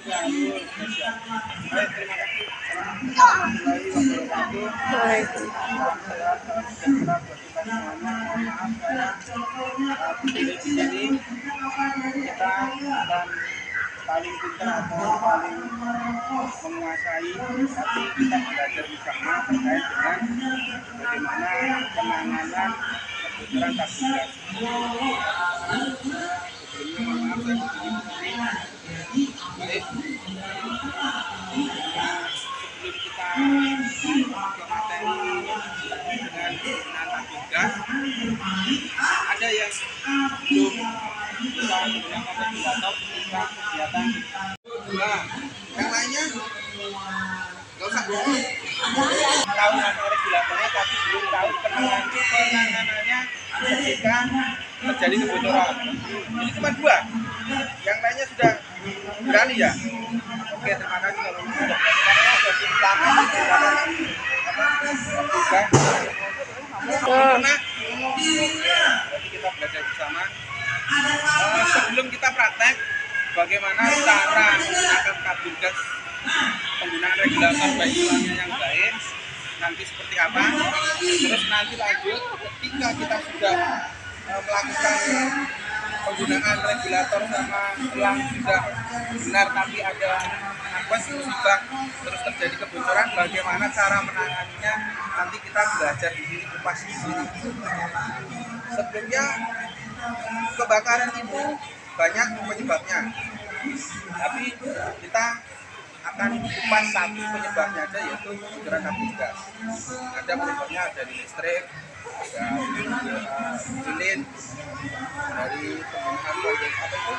Baik, terima kasih. Assalamualaikum warahmatullahi wabarakatuh. Waalaikumsalam. Salam sehat, salam sejahtera buat kita semuanya. Mohon maaf saya berdiri di sini. Kita akan paling pintar atau paling menguasai, tapi kita belajar bersama terkait dengan bagaimana penanganan kebocoran tabung gas. Sebelumnya mohon maaf saya berdiri di sini. Baik, sebelum kita masuk ke materi dengan penggunaan tabung gas, ada yang belum bisa menggunakan ventilator ketika kegiatan. Nah, yang lainnya nggak usah bohong. Tahu masalah regulatornya tapi belum tahu penanganannya ketika terjadi kebocoran. Ini cuma dua. Yang lainnya sudah berani ya. Oke, terima kasih kalau sudah karena bagi lama juga karena jadi kita belajar bersama. Sebelum kita praktek bagaimana cara menggunakan tabung gas, penggunaan regulator baik tulangnya yang baik nanti seperti apa, terus nanti lanjut ketika kita sudah melakukan penggunaan regulator sama tulang sudah benar tapi ada nakes musibah terus terjadi kebocoran, bagaimana cara menanganinya nanti kita belajar di sini, kupas di sini. Sebelumnya kebakaran itu banyak penyebabnya, tapi kita akan kupas satu penyebabnya aja, yaitu kebocoran tabung gas. Ada penyebabnya dari listrik, dari lilin, dari penggunaan proyek apa itu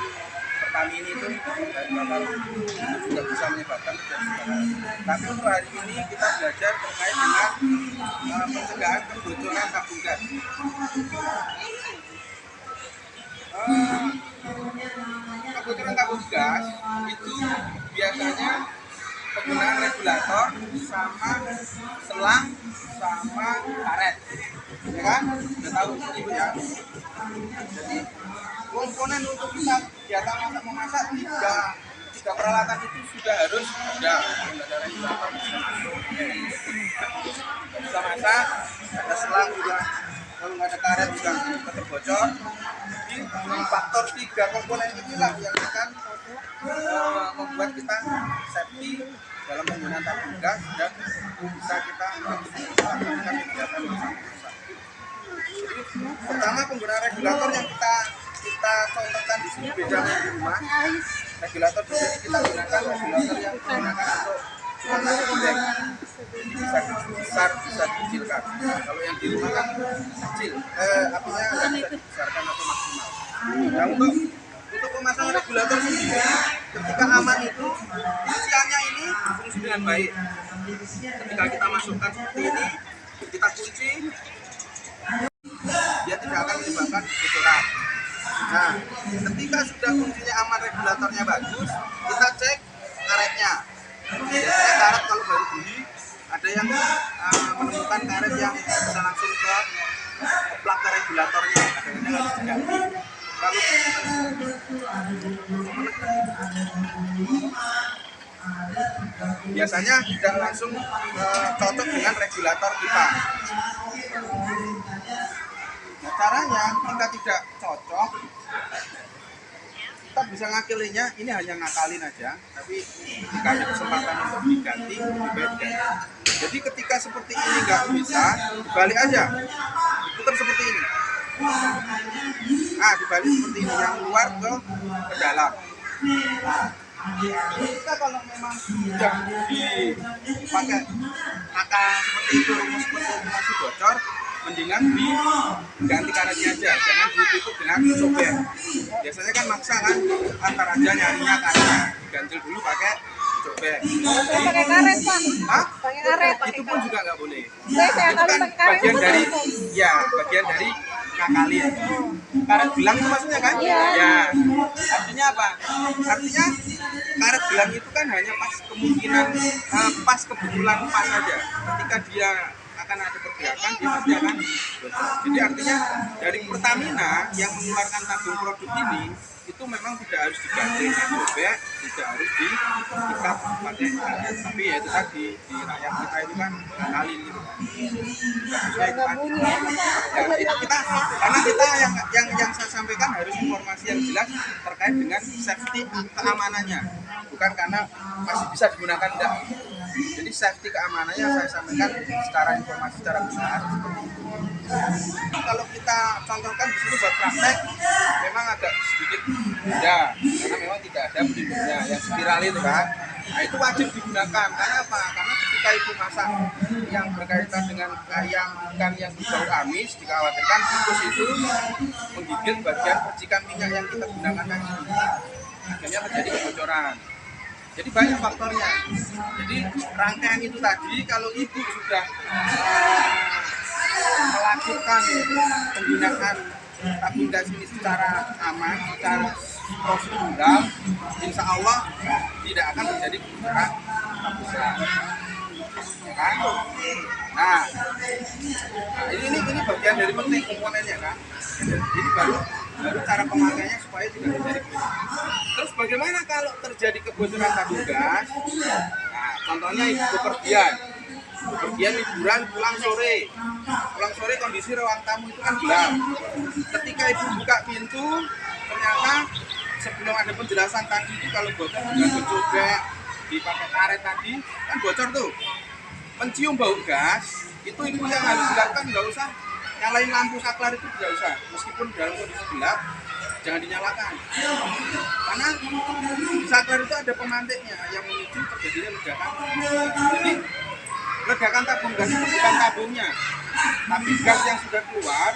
Pertamina itu, dari kapal itu juga bisa menyebabkan terjadi kebakaran. Tapi untuk hari ini kita belajar terkait dengan pencegahan kebocoran tabung gas. Kebocoran tabung gas itu biasanya penggunaan regulator sama selang sama karet, ya kan? Sudah tahu ibu ya. Jadi komponen untuk kita kegiatan masak tiga peralatan itu sudah harus ada. Ada regulator bisa masak, ada selang juga. Kalau nggak ada karet juga tetap bocor. Jadi faktor tiga komponen inilah yang akan membuat kita safety dalam penggunaan tabung gas dan bisa kita melakukan kegiatan bersama-sama. Jadi pertama penggunaan regulator yang kita contohkan di sini beda dengan di rumah. Regulator di sini kita gunakan regulator yang digunakan untuk panas indeks. Jadi bisa besar, bisa dikecilkan. Kalau yang di rumah kan kecil, apinya nggak bisa dibesarkan atau maksimal. Nah, untuk pemasangan regulator sendiri, ketika aman itu isiannya ini fungsi dengan baik. Ketika kita masukkan seperti ini, kita kunci, dia tidak akan menyebabkan kebocoran. Nah, ketika sudah fungsinya aman, regulatornya bagus, kita cek karetnya. Biasanya karet kalau baru beli, ada yang menemukan karet yang bisa langsung ke plug ke regulatornya, kadang-kadang harus diganti. Kalau biasanya tidak langsung cocok dengan regulator kita. Nah, caranya jika tidak cocok, kita bisa ngakilinya, ini hanya ngakalin aja, tapi jika ada kesempatan untuk diganti, lebih baik diganti. Jadi ketika seperti ini nggak bisa, balik aja, putar seperti ini. Nah, dibalik seperti ini, yang luar ke dalam. Kita kalau memang sudah dipakai angka seperti itu, rumus seperti itu masih bocor, mendingan diganti karetnya aja, jangan ditutup dengan sobek. Biasanya kan maksa kan, antar aja nyarinya karetnya, ganjel dulu pakai sobek. Saya pakai karet, Pak. Hah? Pakai karet. Itu pun juga nggak boleh. Saya Itu kan bagian dari, ya bagian dari ngakalin. Karet gelang itu maksudnya kan? Iya. Ya. Artinya apa? Artinya karet gelang itu kan hanya pas kemungkinan pas kebetulan pas saja. Ketika dia akan ada pergerakan, dia pasti akan bocor. Jadi artinya dari Pertamina yang mengeluarkan tabung produk ini itu memang tidak harus diganti dengan sobek, tidak harus diikat pakai karet. Tapi ya itu tadi di rakyat kita itu kan ngakalin gitu kan. Karena kita yang saya sampaikan harus informasi yang jelas terkait dengan safety keamanannya, bukan karena masih bisa digunakan enggak. Jadi safety keamanannya saya sampaikan secara informasi secara benar. Kalau kita contohkan di sini buat praktek, memang agak sedikit beda karena memang tidak ada pelindungnya yang spiral itu kan. Nah itu wajib digunakan karena apa? Karena ketika ibu masak yang berkaitan dengan ayam ikan yang berbau amis, dikhawatirkan tikus itu menggigit bagian percikan minyak yang kita gunakan tadi, akhirnya terjadi kebocoran. Jadi banyak faktornya. Jadi rangkaian itu tadi kalau ibu sudah melakukan penggunaan tabung gas ini secara aman, secara prosedural, insya Allah tidak akan terjadi kebocoran tabung gas. Ya kan? Nah, ini bagian dari penting komponennya kan. Ini baru cara pemakaiannya supaya tidak terjadi kebocoran. Terus bagaimana kalau terjadi kebocoran tabung gas? Nah, contohnya ibu bepergian liburan pulang sore kondisi ruang tamu itu kan gelap. Ketika ibu buka pintu, ternyata sebelum ada penjelasan tadi itu kalau bocor dengan mencoba dipakai karet tadi kan bocor tuh. Mencium bau gas itu ibu yang harus dilakukan, nggak usah nyalain lampu saklar, itu tidak usah, meskipun dalam kondisi gelap jangan dinyalakan karena di saklar itu ada pemantiknya yang memicu terjadinya ledakan. Jadi ledakan tabung gas itu bukan tabungnya, tapi gas yang sudah keluar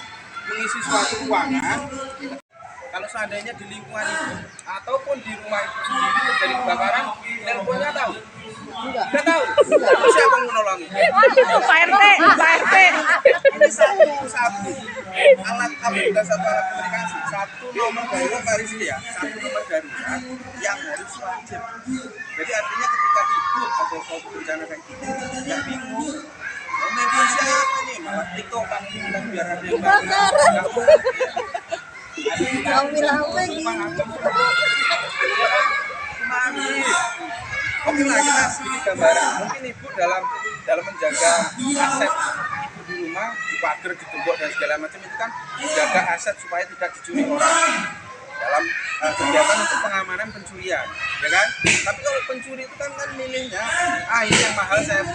mengisi suatu ruangan. Kalau seandainya di lingkungan itu ataupun di rumah itu sendiri terjadi kebakaran, teleponnya tahu? Enggak tahu. Siapa yang menolongi? Pak RT. Ini satu alat tabung gas atau alat komunikasi, satu nomor darurat Paris ya, satu nomor darurat yang harus wajib. Jadi artinya ketika ibu ada suatu bencana kayak gitu, nggak bingung. Media siapa nih? Malah TikTok kan biar ada yang bantu. Oke lah, kita sedikit gambaran. Mungkin ibu dalam menjaga aset ibu di rumah, di pagar, di gembok dan segala macam itu kan menjaga aset supaya tidak dicuri orang dalam kegiatan untuk pengamanan pencurian, ya kan? Tapi kalau pencuri itu kan milihnya, ini yang mahal saya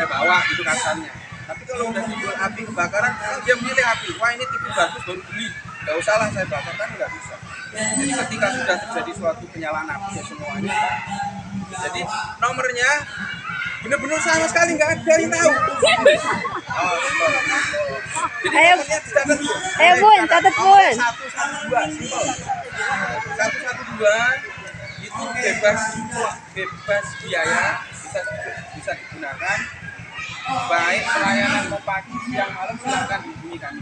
bawa itu kasarnya. Tapi kalau udah timbul api kebakaran, dia milih api. Wah ini tipe bagus baru beli, nggak usah lah saya bakar, kan nggak bisa. Jadi ketika sudah terjadi suatu penyalaan api ya semuanya kan. Jadi nomornya benar-benar sama sekali nggak ada yang tahu. Jadi nomornya dicatat Bu. Bun, catat Bun. 112 simpel. 112 itu bebas biaya, bisa digunakan. Baik pelayanan mau pagi siang malam silakan hubungi kami.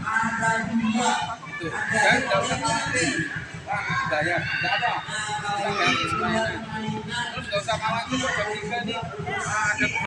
Itu dan nggak usah khawatir. Bayar, nggak ada. Terus nggak usah khawatir jam 3 nih ada